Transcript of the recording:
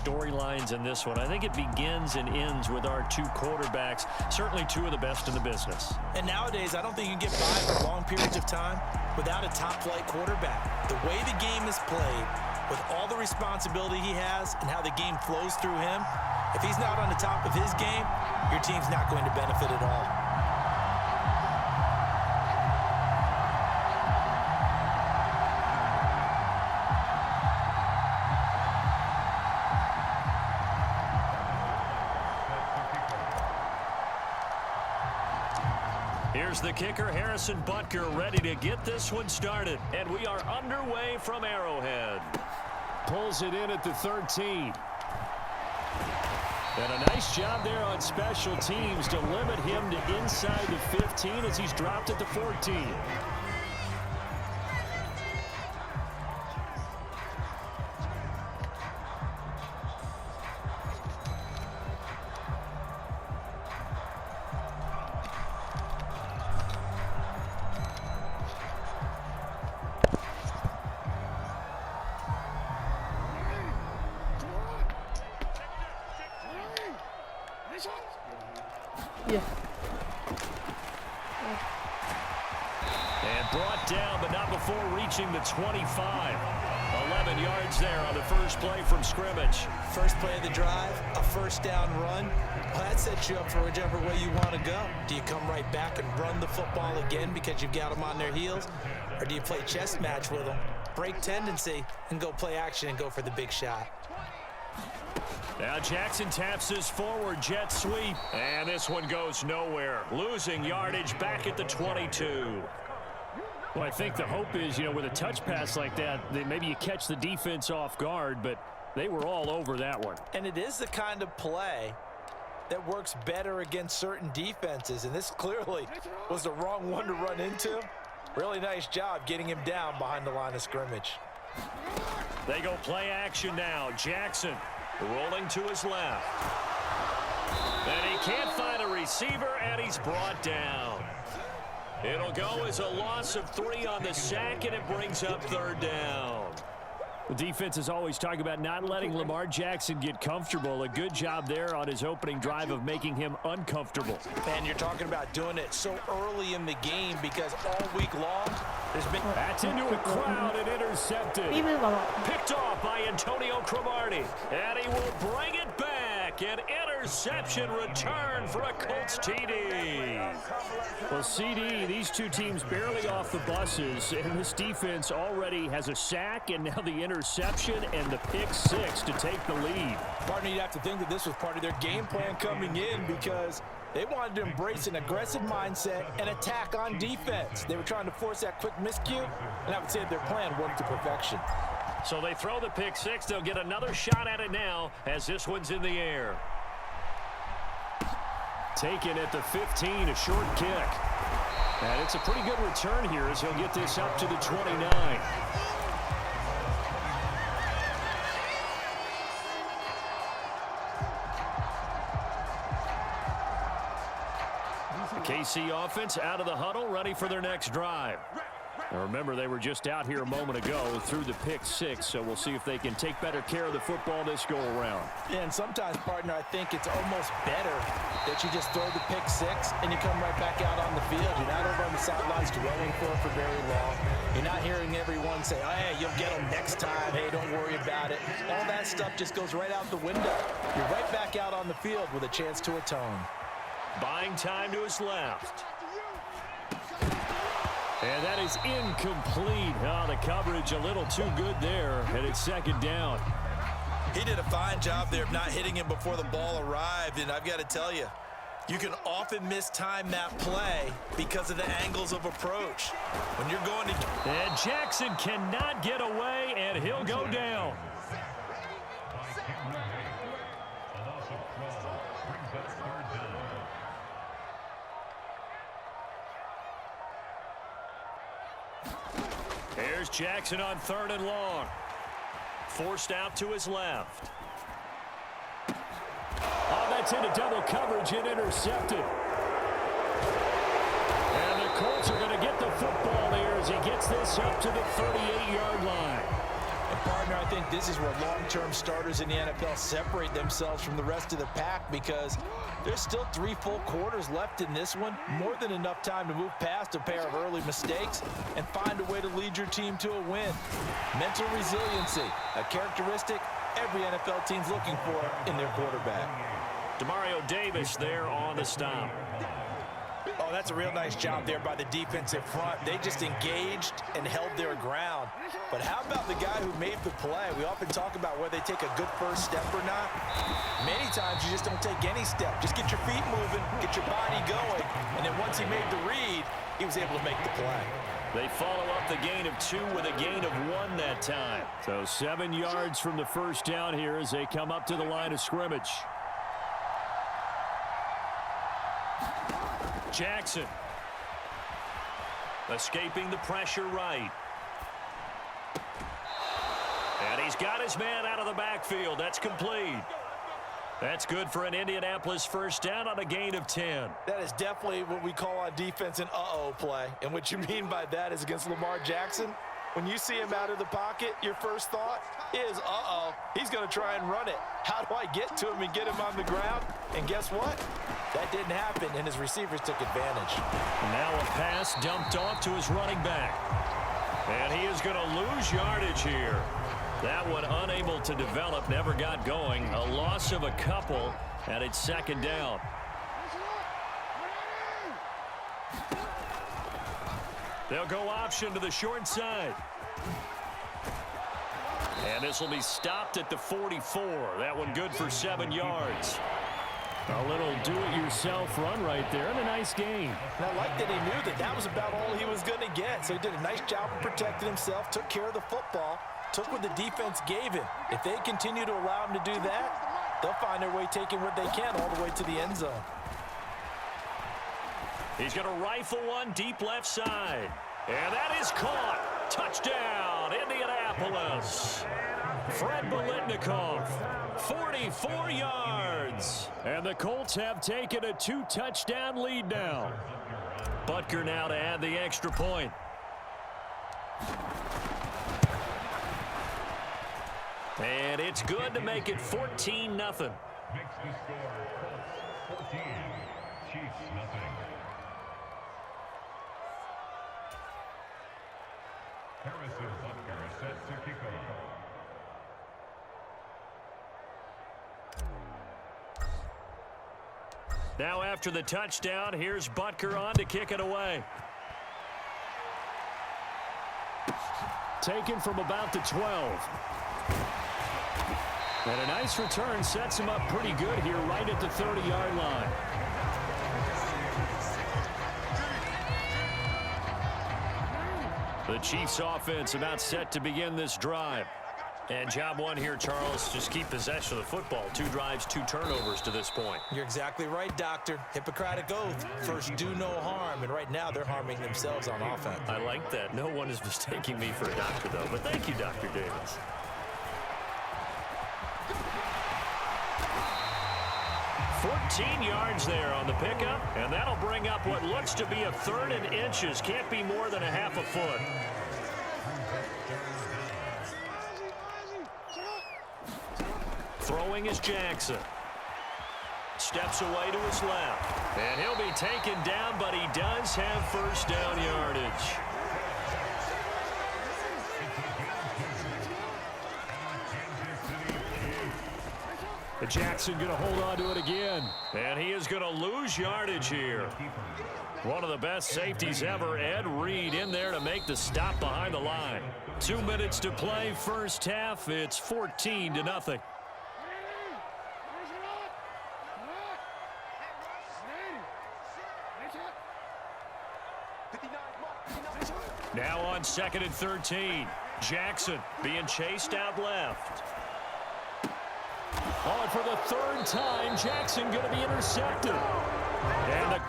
storylines in this one. I think it begins and ends with our two quarterbacks, certainly two of the best in the business. And nowadays, I don't think you can get by for long periods of time without a top-flight quarterback. The way the game is played, with all the responsibility he has and how the game flows through him, if he's not on the top of his game, your team's not going to benefit at all. Here's the kicker, Harrison Butker, ready to get this one started. And we are underway from Arrowhead. Pulls it in at the 13. And a nice job there on special teams to limit him to inside the 15 as he's dropped at the 14. Yeah. And brought down, but not before reaching the 25. 11 yards there on the first play from scrimmage. First play of the drive, a first down run. Well, that sets you up for whichever way you want to go. Do you come right back and run the football again because you've got them on their heels? Or do you play chess match with them, break tendency, and go play action and go for the big shot? Now Jackson taps his forward jet sweep. And this one goes nowhere. Losing yardage back at the 22. Well, I think the hope is, with a touch pass like that, maybe you catch the defense off guard, but they were all over that one. And it is the kind of play that works better against certain defenses, and this clearly was the wrong one to run into. Really nice job getting him down behind the line of scrimmage. They go play action now. Jackson rolling to his left. And he can't find a receiver, and he's brought down. It'll go as a loss of 3 on the sack, and it brings up third down. The defense is always talking about not letting Lamar Jackson get comfortable. A good job there on his opening drive of making him uncomfortable. And you're talking about doing it so early in the game because all week long there's been... That's into a crowd and intercepted. Picked off by Antonio Cromartie. And he will bring it back. An interception return for a Colts TD. Well, CD, these two teams barely off the buses, and this defense already has a sack and now the interception and the pick 6 to take the lead. Partner, you'd have to think that this was part of their game plan coming in because they wanted to embrace an aggressive mindset and attack on defense. They were trying to force that quick miscue, and I would say their plan worked to perfection. So they throw the pick 6. They'll get another shot at it now as this one's in the air. Taken at the 15, a short kick. And it's a pretty good return here as he'll get this up to the 29. The KC offense out of the huddle, ready for their next drive. Now remember, they were just out here a moment ago through the pick 6, so we'll see if they can take better care of the football this go-around. Yeah, and sometimes, partner, I think it's almost better that you just throw the pick 6 and you come right back out on the field. You're not over on the sidelines dwelling for it for very long. You're not hearing everyone say, oh, hey, you'll get them next time. Hey, don't worry about it. All that stuff just goes right out the window. You're right back out on the field with a chance to atone. Buying time to his left. And that is incomplete. Oh, the coverage a little too good there, and it's second down. He did a fine job there of not hitting him before the ball arrived, and I've got to tell you, you can often mistime that play because of the angles of approach. When you're going to... And Jackson cannot get away, and he'll go down. Here's Jackson on 3rd and long. Forced out to his left. Oh, that's into double coverage and intercepted. And the Colts are going to get the football there as he gets this up to the 38-yard line. And partner, I think this is where long-term starters in the NFL separate themselves from the rest of the pack, because there's still 3 full quarters left in this one. More than enough time to move past a pair of early mistakes and find a way to lead your team to a win. Mental resiliency, a characteristic every NFL team's looking for in their quarterback. Demario Davis there on the stop. Oh, that's a real nice job there by the defensive front. They just engaged and held their ground. But how about the guy who made the play? We often talk about whether they take a good first step or not. Many times you just don't take any step. Just get your feet moving, get your body going, and then once he made the read, he was able to make the play. They follow up the gain of 2 with a gain of 1 that time. So 7 yards from the first down here as they come up to the line of scrimmage. Jackson escaping the pressure right. And he's got his man out of the backfield. That's complete. That's good for an Indianapolis first down on a gain of 10. That is definitely what we call on defense an uh-oh play. And what you mean by that is against Lamar Jackson, when you see him out of the pocket, your first thought is, uh-oh, he's going to try and run it. How do I get to him and get him on the ground? And guess what? That didn't happen, and his receivers took advantage. Now a pass dumped off to his running back. And he is going to lose yardage here. That one unable to develop, never got going. A loss of a couple, and it's second down. They'll go option to the short side. And this will be stopped at the 44. That one good for 7 yards. A little do-it-yourself run right there, and a nice gain. And I like that he knew that that was about all he was going to get. So he did a nice job of protecting himself, took care of the football, took what the defense gave him. If they continue to allow him to do that, they'll find their way taking what they can all the way to the end zone. He's going to rifle one deep left side. And that is caught. Touchdown, Indianapolis. Fred Biletnikoff, 44 yards. And the Colts have taken a 2-touchdown lead now. Butker now to add the extra point. And it's good to make it 14-0. Makes the score 14, Chiefs nothing. Harrison Butker set to kick off. Now after the touchdown, here's Butker on to kick it away. Taken from about the 12. And a nice return sets him up pretty good here right at the 30-yard line. The Chiefs offense about set to begin this drive. And job one here, Charles, just keep possession of the football. 2 drives, 2 turnovers to this point. You're exactly right, Doctor. Hippocratic oath. First, do no harm. And right now, they're harming themselves on offense. I like that. No one is mistaking me for a doctor, though. But thank you, Dr. Davis. $14 yards there on the pickup, and that'll bring up what looks to be a 3rd and inches. Can't be more than a half a foot. Throwing is Jackson. Steps away to his left. And he'll be taken down, but he does have first down yardage. Jackson going to hold on to it again. And he is going to lose yardage here. One of the best safeties ever, Ed Reed, in there to make the stop behind the line. 2 minutes to play, first half. It's 14-0. Now on 2nd and 13. Jackson being chased out left. Oh, and for the 3rd time, Jackson going to be intercepted. And the